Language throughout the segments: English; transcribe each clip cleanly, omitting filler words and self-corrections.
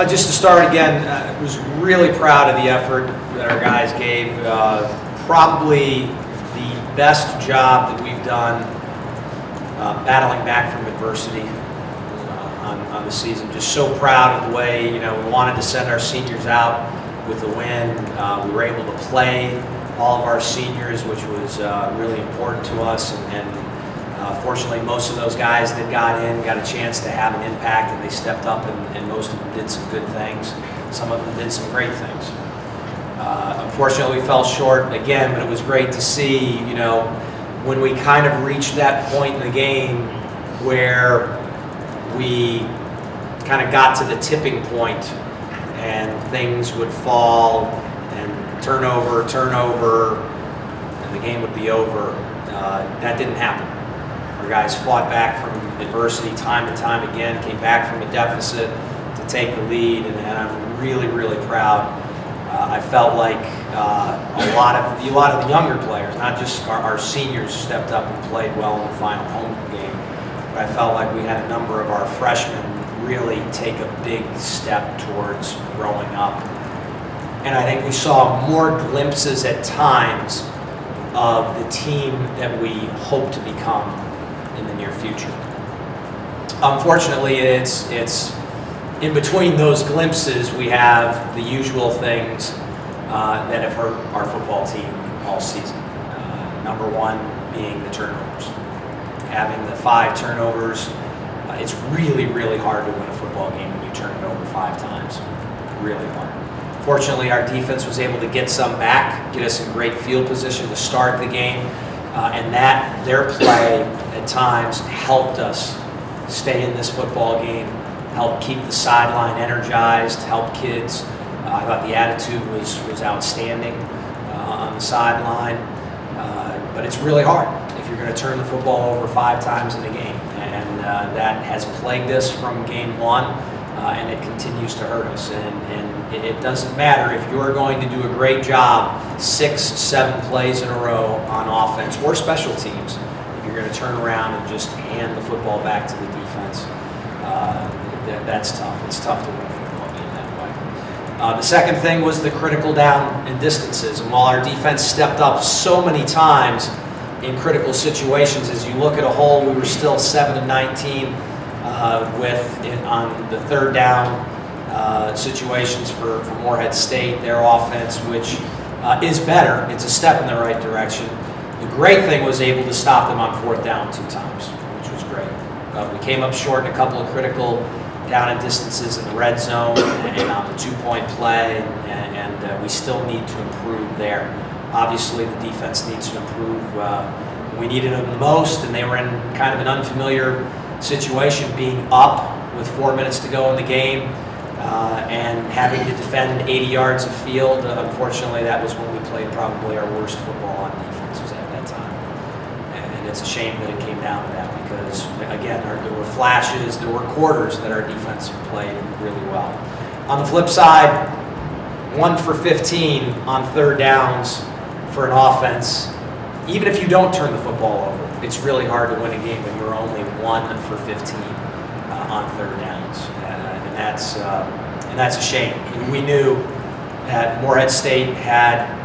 just to start again, I was really proud of the effort that our guys gave. Probably the best job that we've done battling back from adversity on the season. Just so proud of the way, we wanted to send our seniors out with the win. We were able to play all of our seniors, which was really important to us. And fortunately, most of those guys that got in got a chance to have an impact, and they stepped up, and most of them did some good things. Some of them did some great things. Unfortunately, we fell short again, but it was great to see, when we kind of reached that point in the game where we kind of got to the tipping point and things would fall and turnover, and the game would be over. That didn't happen. Our guys fought back from adversity time and time again, came back from a deficit to take the lead, and I'm really, really proud. I felt like a lot of the younger players, not just our seniors, stepped up and played well in the final home game. But I felt like we had a number of our freshmen really take a big step towards growing up. And I think we saw more glimpses at times of the team that we hope to become in the near future. Unfortunately, it's in between those glimpses, we have the usual things that have hurt our football team all season. Number one being the turnovers. Having the 5 turnovers, it's really, really hard to win a football game when you turn it over 5 times. Really hard. Fortunately, our defense was able to get some back, get us in great field position to start the game, and that their play at times helped us stay in this football game, help keep the sideline energized, help kids. I thought the attitude was outstanding on the sideline, but it's really hard if you're going to turn the football over 5 times in a game, and that has plagued us from game 1, and it continues to hurt us. And it doesn't matter if you're going to do a great job 6, 7 plays in a row on offense or special teams. If you're going to turn around and just hand the football back to the defense, that's tough. It's tough to win a football game that way. The second thing was the critical down and distances. And while our defense stepped up so many times in critical situations, as you look at a whole, we were still 7 of 19 on the third down situations for Morehead State, their offense, which is better. It's a step in the right direction. The great thing was able to stop them on 4th down 2 times, which was great. We came up short in a couple of critical down and distances in the red zone and on the 2-point play, and we still need to improve there. Obviously, the defense needs to improve. We needed them the most, and they were in kind of an unfamiliar situation, being up with 4 minutes to go in the game and having to defend 80 yards of field. Unfortunately, that was when we played probably our worst football on defense was at that time. And it's a shame that it came down to that because, again, there were flashes, there were quarters that our defense played really well. On the flip side, 1 for 15 on 3rd downs for an offense. Even if you don't turn the football over, it's really hard to win a game when you're only 1 for 15 on 3rd downs, and that's a shame. We knew that Morehead State had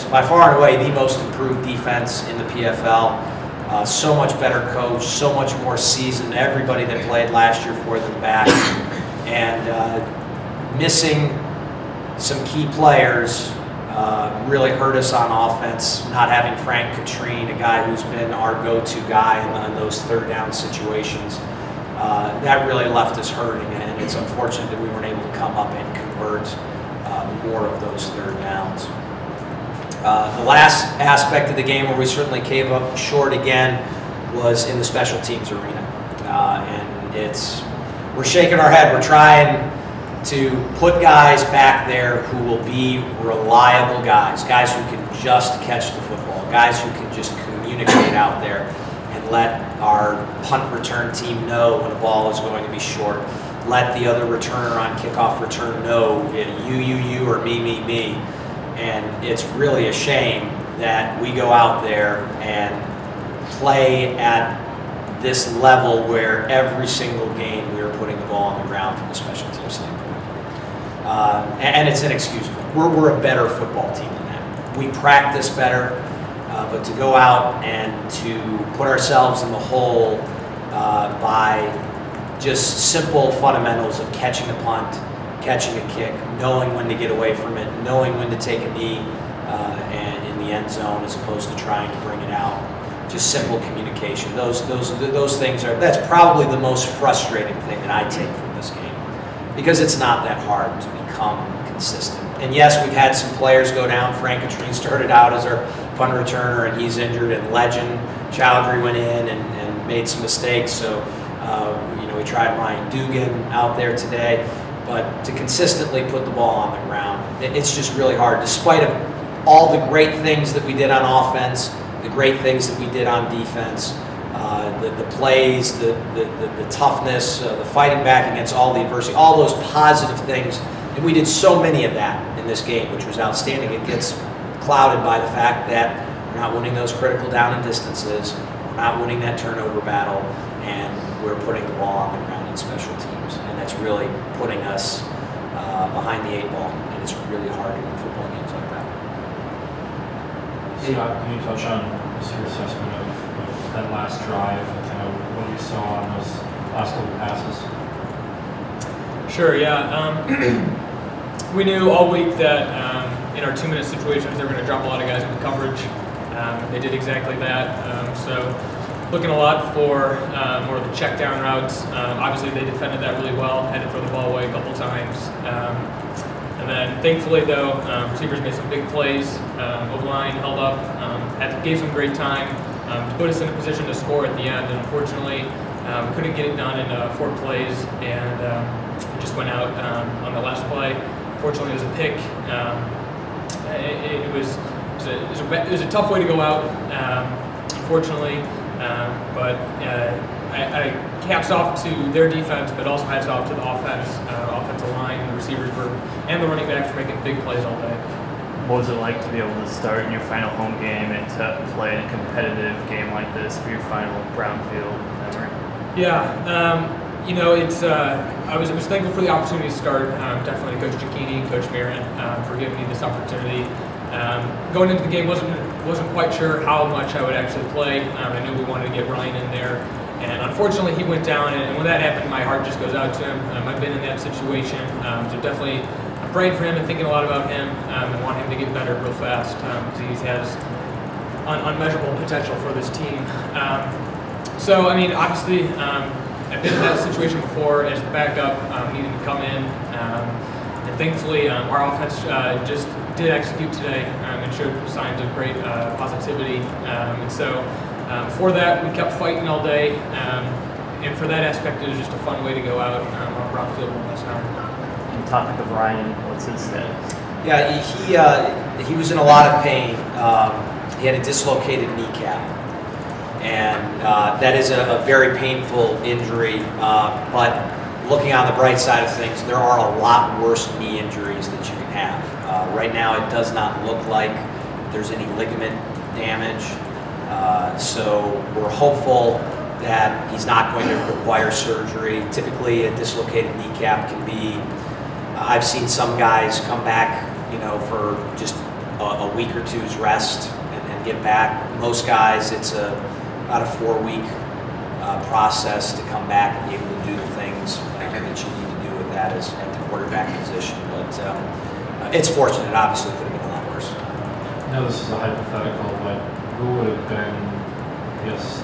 by far and away, the most improved defense in the PFL. So much better coach, so much more seasoned. Everybody that played last year for them back, and missing some key players really hurt us on offense. Not having Frank Katrine, a guy who's been our go-to guy in those 3rd down situations, that really left us hurting, and it's unfortunate that we weren't able to come up and convert more of those 3rd downs. The last aspect of the game where we certainly came up short again was in the special teams arena, and we're shaking our head. We're trying to put guys back there who will be reliable guys who can just catch the football, guys who can just communicate out there and let our punt return team know when a ball is going to be short. Let the other returner on kickoff return know you or me. And it's really a shame that we go out there and play at this level where every single game we are putting the ball on the ground from a special team standpoint. and it's inexcusable. We're a better football team than that. We practice better, but to go out and to put ourselves in the hole by just simple fundamentals of catching a punt, catching a kick, knowing when to get away from it, knowing when to take a knee and in the end zone as opposed to trying to bring it out. Just simple communication. Those things that's probably the most frustrating thing that I take from this game, because it's not that hard to become consistent. And yes, we've had some players go down. Frank Katrine started out as our punt returner, and he's injured. And Legend Chowdhury went in and made some mistakes. So we tried Ryan Dugan out there today, but to consistently put the ball on the ground, it's just really hard. Despite all the great things that we did on offense, the great things that we did on defense, the plays, the toughness, the fighting back against all the adversity, all those positive things. And we did so many of that in this game, which was outstanding. It gets clouded by the fact that we're not winning those critical down and distances, we're not winning that turnover battle, and we're putting the ball on the ground in special teams. And that's really putting us behind the 8 ball, and it's really hard to win football games like that. Scott, can you touch on your assessment of that last drive and kind of what you saw on those last couple passes? Sure, yeah. We knew all week that in our 2-minute situations they were going to drop a lot of guys into coverage. They did exactly that. So looking a lot for more of the check down routes. Obviously they defended that really well, had to throw the ball away a couple times. And then thankfully though, receivers made some big plays. O-line held up, gave some great time to put us in a position to score at the end. And unfortunately, we couldn't get it done in 4 plays, and it just went out on the last play. Fortunately, it was a pick. It was a tough way to go out, unfortunately. But I caps off to their defense, but also hats off to the offensive line, and the receivers and the running backs for making big plays all day. What was it like to be able to start in your final home game and to play in a competitive game like this for your final Brownfield ever? Yeah, it's. I was thankful for the opportunity to start. Definitely Coach Giacchini, Coach Marin for giving me this opportunity. Going into the game, wasn't quite sure how much I would actually play. I knew we wanted to get Ryan in there, and unfortunately he went down. And when that happened, my heart just goes out to him. I've been in that situation, so definitely I'm praying for him and thinking a lot about him, and want him to get better real fast because he has unmeasurable potential for this team. So I mean, obviously. I've been in that situation before as the backup, needing to come in, and thankfully our offense just did execute today and showed signs of great positivity. And so for that, we kept fighting all day, and for that aspect, it was just a fun way to go out on Brownfield one last time. On the topic of Ryan, what's his status? Yeah, he was in a lot of pain. He had a dislocated kneecap. And that is a very painful injury, but looking on the bright side of things, there are a lot worse knee injuries that you can have. Right now, it does not look like there's any ligament damage, so we're hopeful that he's not going to require surgery. Typically, a dislocated kneecap can be, I've seen some guys come back, for just a week or two's rest and get back. Most guys, it's about a 4-week process to come back and be able to do the things that you need to do with that at the quarterback position. But it's fortunate. Obviously, it could have been a lot worse. I know this is a hypothetical, but who would have been, I guess,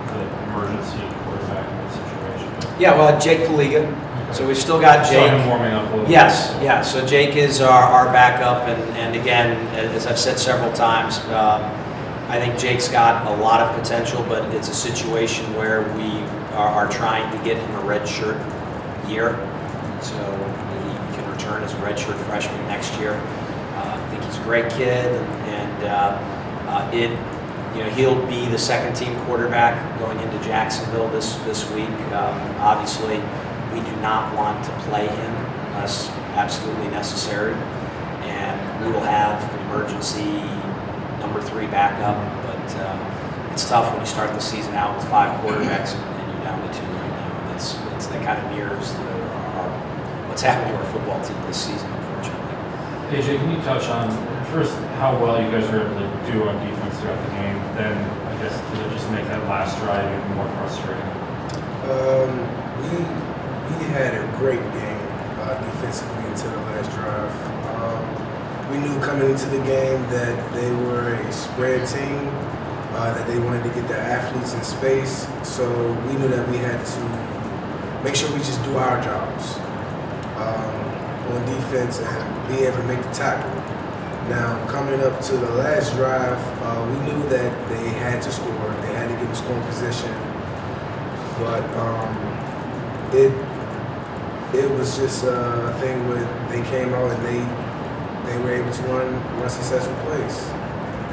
the emergency quarterback in this situation? Yeah, well, Jake Paliga. Okay. So we've still got Jake. Saw him warming up a little Yes, bit. yeah. So Jake is our backup, and again, as I've said several times, I think Jake's got a lot of potential, but it's a situation where we are trying to get him a redshirt year, so he can return as a redshirt freshman next year. I think he's a great kid, and he'll be the second team quarterback going into Jacksonville this week. Obviously, we do not want to play him unless absolutely necessary, and we will have an emergency number 3 backup, but it's tough when you start the season out with 5 quarterbacks and you're down to 2 right now. And that kind of mirrors what's happened to our football team this season, unfortunately. AJ, can you touch on first how well you guys were able to do on defense throughout the game? Then I guess did it just make that last drive even more frustrating? We had a great game defensively until the last drive. We knew coming into the game that they were a spread team, that they wanted to get their athletes in space. So we knew that we had to make sure we just do our jobs on defense and be able to make the tackle. Now, coming up to the last drive, we knew that they had to score. They had to get in scoring position. But it was just a thing where they came out and they were able to run successful plays.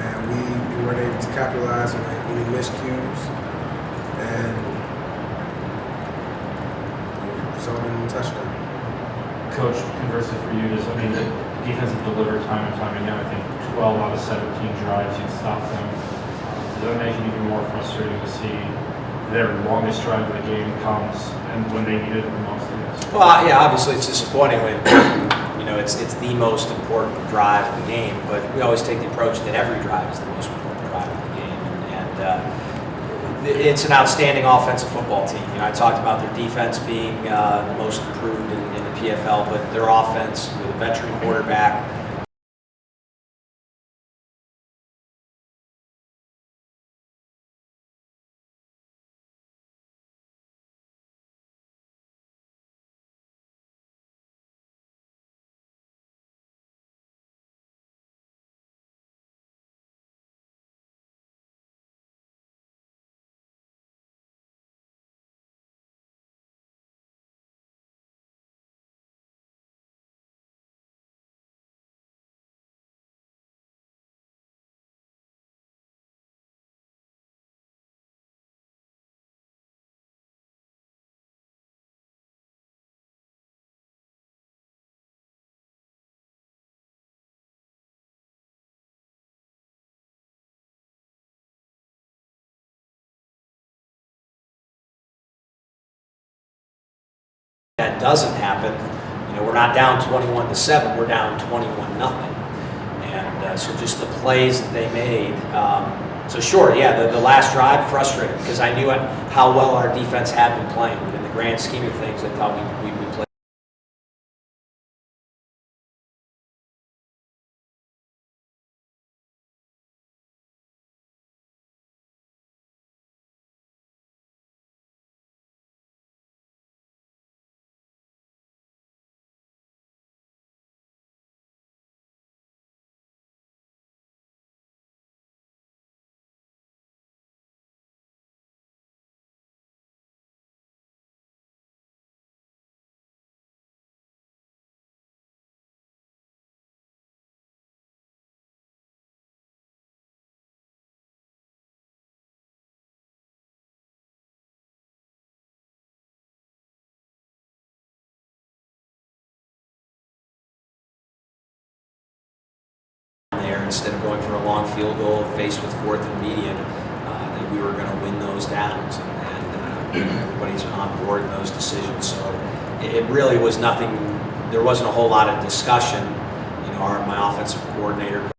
And we weren't able to capitalize on any miscues. And it resulted in a touchdown. Coach, conversely for you, the defense has delivered time and time again. I think 12 out of 17 drives you've stopped them. Does that make it even more frustrating to see their longest drive of the game comes and when they needed it the most? I guess. Well, yeah, obviously it's disappointing when it's the most important drive of the game, but we always take the approach that every drive is the most important drive of the game, and it's an outstanding offensive football team. I talked about their defense being the most improved in the PFL, but their offense with a veteran quarterback. That doesn't happen, we're not down 21-7, we're down 21-0, and so just the plays that they made. So sure, yeah, the last drive frustrated because I knew how well our defense had been playing, but in the grand scheme of things, I thought we played. There instead of going for a long field goal faced with 4th and median, that we were going to win those downs, and everybody's on board in those decisions. So it really was nothing. There wasn't a whole lot of discussion. My offensive coordinator